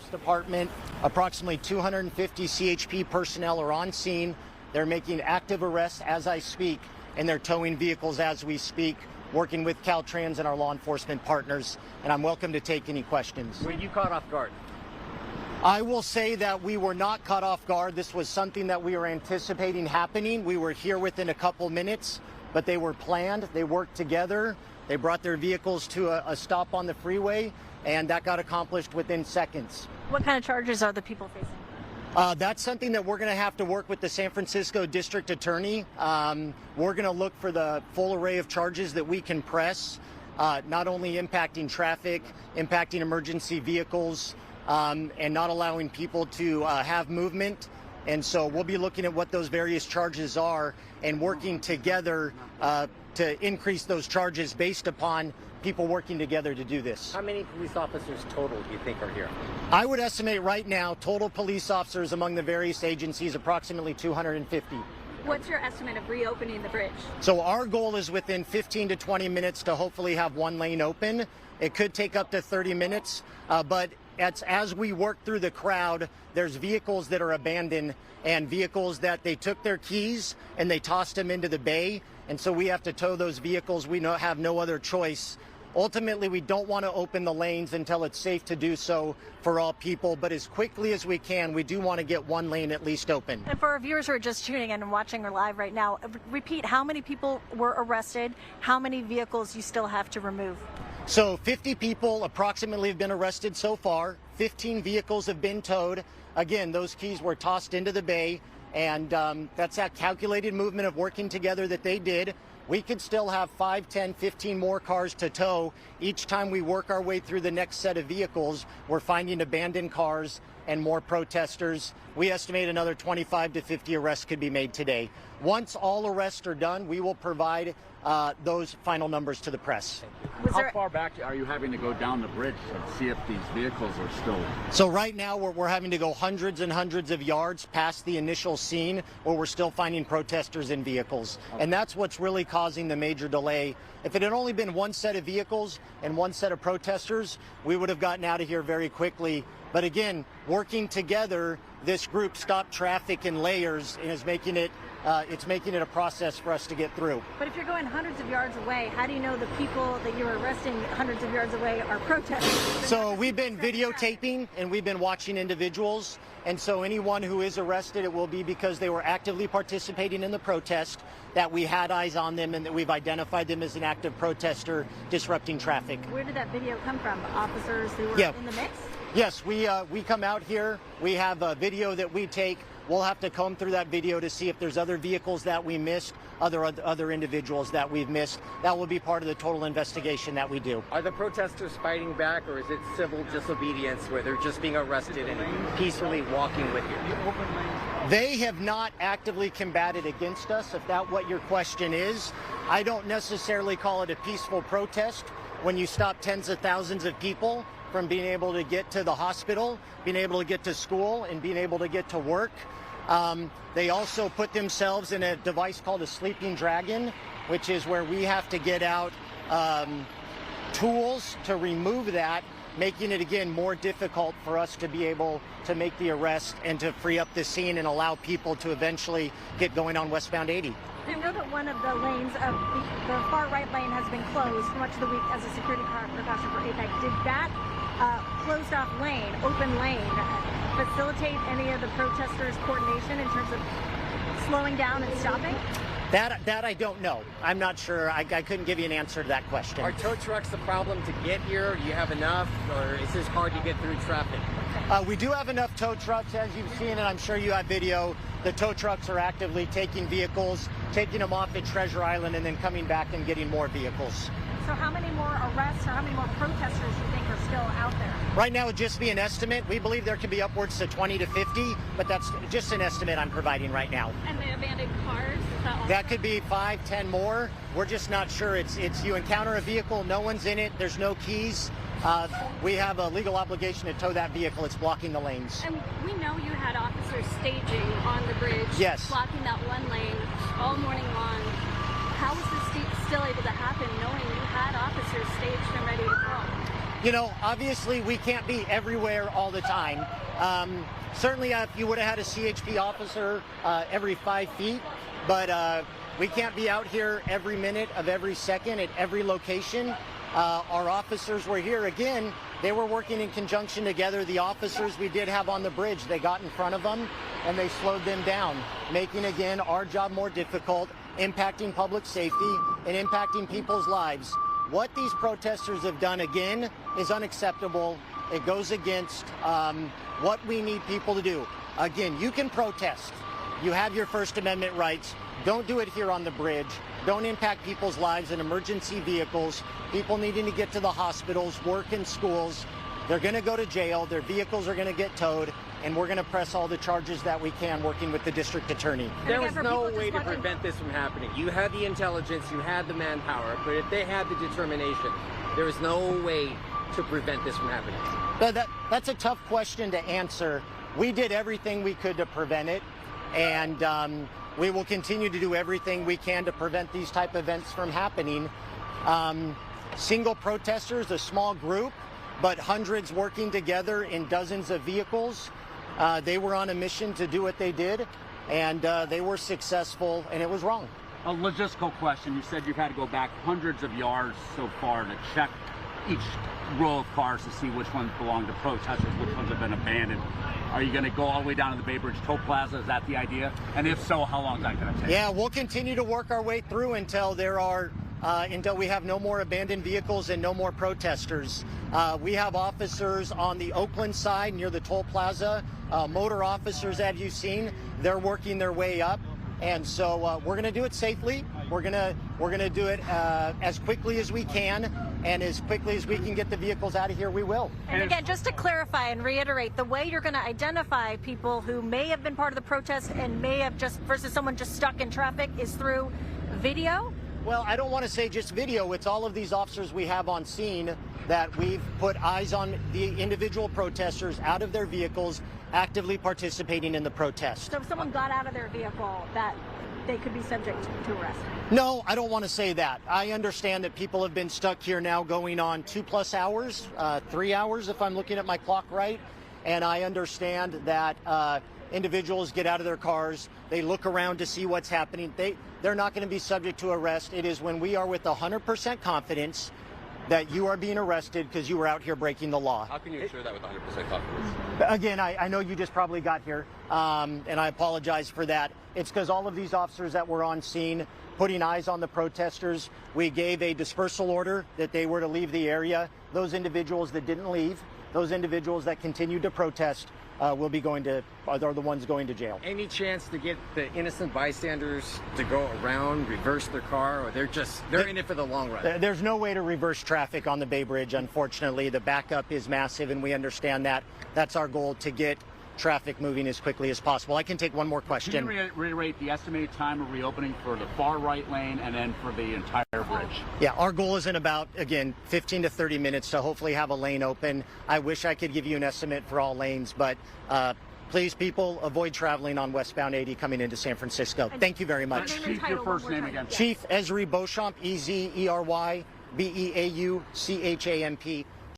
Police Department. Approximately 250 CHP personnel are on scene. They're making active arrests as I speak, and they're towing vehicles as we speak, working with Caltrans and our law enforcement partners. And I'm welcome to take any questions. Were you caught off guard? I will say that we were not caught off guard. This was something that we were anticipating happening. We were here within a couple minutes, but they were planned. They worked together. They brought their vehicles to a stop on the freeway, and that got accomplished within seconds. What kind of charges are the people facing? That's something that we're going to have to work with the San Francisco District Attorney. We're going to look for the full array of charges that we can press, not only impacting traffic, impacting emergency vehicles, and not allowing people to have movement. And so we'll be looking at what those various charges are and working together to increase those charges based upon people working together to do this. How many police officers total do you think are here? I would estimate right now total police officers among the various agencies approximately 250. What's your estimate of reopening the bridge? So our goal is within 15 to 20 minutes to hopefully have one lane open. It could take up to 30 minutes, but as we work through the crowd, there's vehicles that are abandoned and vehicles that they took their keys and they tossed them into the bay. And so we have to tow those vehicles. We have no other choice. Ultimately, we don't want to open the lanes until it's safe to do so for all people. But as quickly as we can, we do want to get one lane at least open. And for our viewers who are just tuning in and watching live right now, repeat how many people were arrested, how many vehicles you still have to remove. So 50 people approximately have been arrested so far. 15 vehicles have been towed. Again, those keys were tossed into the bay, and that's that calculated movement of working together that they did. We could still have 5, 10, 15 more cars to tow. Each time we work our way through the next set of vehicles, we're finding abandoned cars and more protesters. We estimate another 25 to 50 arrests could be made today. Once all arrests are done, we will provide those final numbers to the press. How far back are you having to go down the bridge to see if these vehicles are still? So right now we're having to go hundreds and hundreds of yards past the initial scene where we're still finding protesters in vehicles. Okay. And that's what's really causing the major delay. If it had only been one set of vehicles and one set of protesters, we would have gotten out of here very quickly. But again, working together, this group stopped traffic in layers and is making it a process for us to get through. But if you're going hundreds of yards away, how do you know the people that you're arresting hundreds of yards away are protesters? So we've been videotaping and we've been watching individuals. And so anyone who is arrested, it will be because they were actively participating in the protest, that we had eyes on them, and that we've identified them as an active protester disrupting traffic. Where did that video come from? Officers who were in the mix? Yes, we come out here. We have a video that we take. We'll have to comb through that video to see if there's other vehicles that we missed, other individuals that we've missed. That will be part of the total investigation that we do. Are the protesters fighting back, or is it civil disobedience where they're just being arrested and peacefully walking with you? They have not actively combated against us, if that's what your question is. I don't necessarily call it a peaceful protest when you stop tens of thousands of people from being able to get to the hospital, being able to get to school, and being able to get to work. They also put themselves in a device called a sleeping dragon, which is where we have to get out tools to remove that, making it again more difficult for us to be able to make the arrest and to free up the scene and allow people to eventually get going on westbound 80. I know that one of the lanes of the far right lane has been closed for much of the week as a security precaution for APEC. Did that closed off lane, open lane, facilitate any of the protesters' coordination in terms of slowing down and stopping? That I don't know. I'm not sure. I couldn't give you an answer to that question. Are tow trucks the problem to get here? Do you have enough, or is this hard to get through traffic? We do have enough tow trucks, as you've seen, and I'm sure you have video. The tow trucks are actively taking vehicles, taking them off at Treasure Island, and then coming back and getting more vehicles. So how many more arrests or how many more protesters do you think are still out there? Right now, it would just be an estimate. We believe there could be upwards to 20 to 50, but that's just an estimate I'm providing right now. And the abandoned cars? That could be 5, 10 more. We're just not sure. It's you encounter a vehicle, no one's in it, there's no keys. We have a legal obligation to tow that vehicle. It's blocking the lanes. And we know you had officers staging on the bridge, yes, blocking that one lane all morning long. How was this still able to happen knowing you had officers staged and ready to go? You know, obviously we can't be everywhere all the time. Certainly if you would have had a CHP officer every 5 feet, but we can't be out here every minute of every second at every location. Our officers were here again. They were working in conjunction together. The officers we did have on the bridge, they got in front of them and they slowed them down, making again our job more difficult, impacting public safety and impacting people's lives. What these protesters have done again is unacceptable. It goes against what we need people to do. Again, you can protest. You have your First Amendment rights. Don't do it here on the bridge. Don't impact people's lives in emergency vehicles, people needing to get to the hospitals, work in schools. They're going to go to jail. Their vehicles are going to get towed, and we're going to press all the charges that we can working with the district attorney. There was no way to prevent this from happening. You had the intelligence, you had the manpower, but if they had the determination, there was no way to prevent this from happening. That's a tough question to answer. We did everything we could to prevent it, and we will continue to do everything we can to prevent these type of events from happening. Single protesters, a small group, but hundreds working together in dozens of vehicles. They were on a mission to do what they did, and they were successful, and it was wrong. A logistical question. You said you've had to go back hundreds of yards so far to check each row of cars to see which ones belong to protesters, which ones have been abandoned. Are you going to go all the way down to the Bay Bridge Toll Plaza? Is that the idea? And if so, how long is that going to take? Yeah, we'll continue to work our way through until we have no more abandoned vehicles and no more protesters. We have officers on the Oakland side near the toll plaza, motor officers, as you've seen. They're working their way up, and so we're going to do it safely. We're going to do it as quickly as we can, and as quickly as we can get the vehicles out of here, we will. And again, just to clarify and reiterate, the way you're going to identify people who may have been part of the protest and may have just versus someone just stuck in traffic is through video? Well, I don't want to say just video. It's all of these officers we have on scene that we've put eyes on the individual protesters out of their vehicles, actively participating in the protest. So if someone got out of their vehicle, that they could be subject to arrest? No, I don't want to say that. I understand that people have been stuck here now going on 2+ hours, 3 hours if I'm looking at my clock right. And I understand that individuals get out of their cars, they look around to see what's happening. They're not going to be subject to arrest. It is when we are with 100% confidence that you are being arrested because you were out here breaking the law. How can you assure that with 100% confidence? Again, I know you just probably got here, and I apologize for that. It's because all of these officers that were on scene, putting eyes on the protesters, we gave a dispersal order that they were to leave the area. Those individuals that didn't leave, those individuals that continued to protest, are the ones going to jail. Any chance to get the innocent bystanders to go around, reverse their car, or they're in it for the long run? There's no way to reverse traffic on the Bay Bridge, unfortunately. The backup is massive, and we understand that. That's our goal, to get traffic moving as quickly as possible. I can take one more question. Can you reiterate the estimated time of reopening for the far right lane and then for the entire bridge? Yeah, our goal is in about, again, 15 to 30 minutes to hopefully have a lane open. I wish I could give you an estimate for all lanes, but please, people, avoid traveling on westbound 80 coming into San Francisco. Thank you very much. Chief, your first name again. Chief Ezery Beauchamp, Ezery Beauchamp.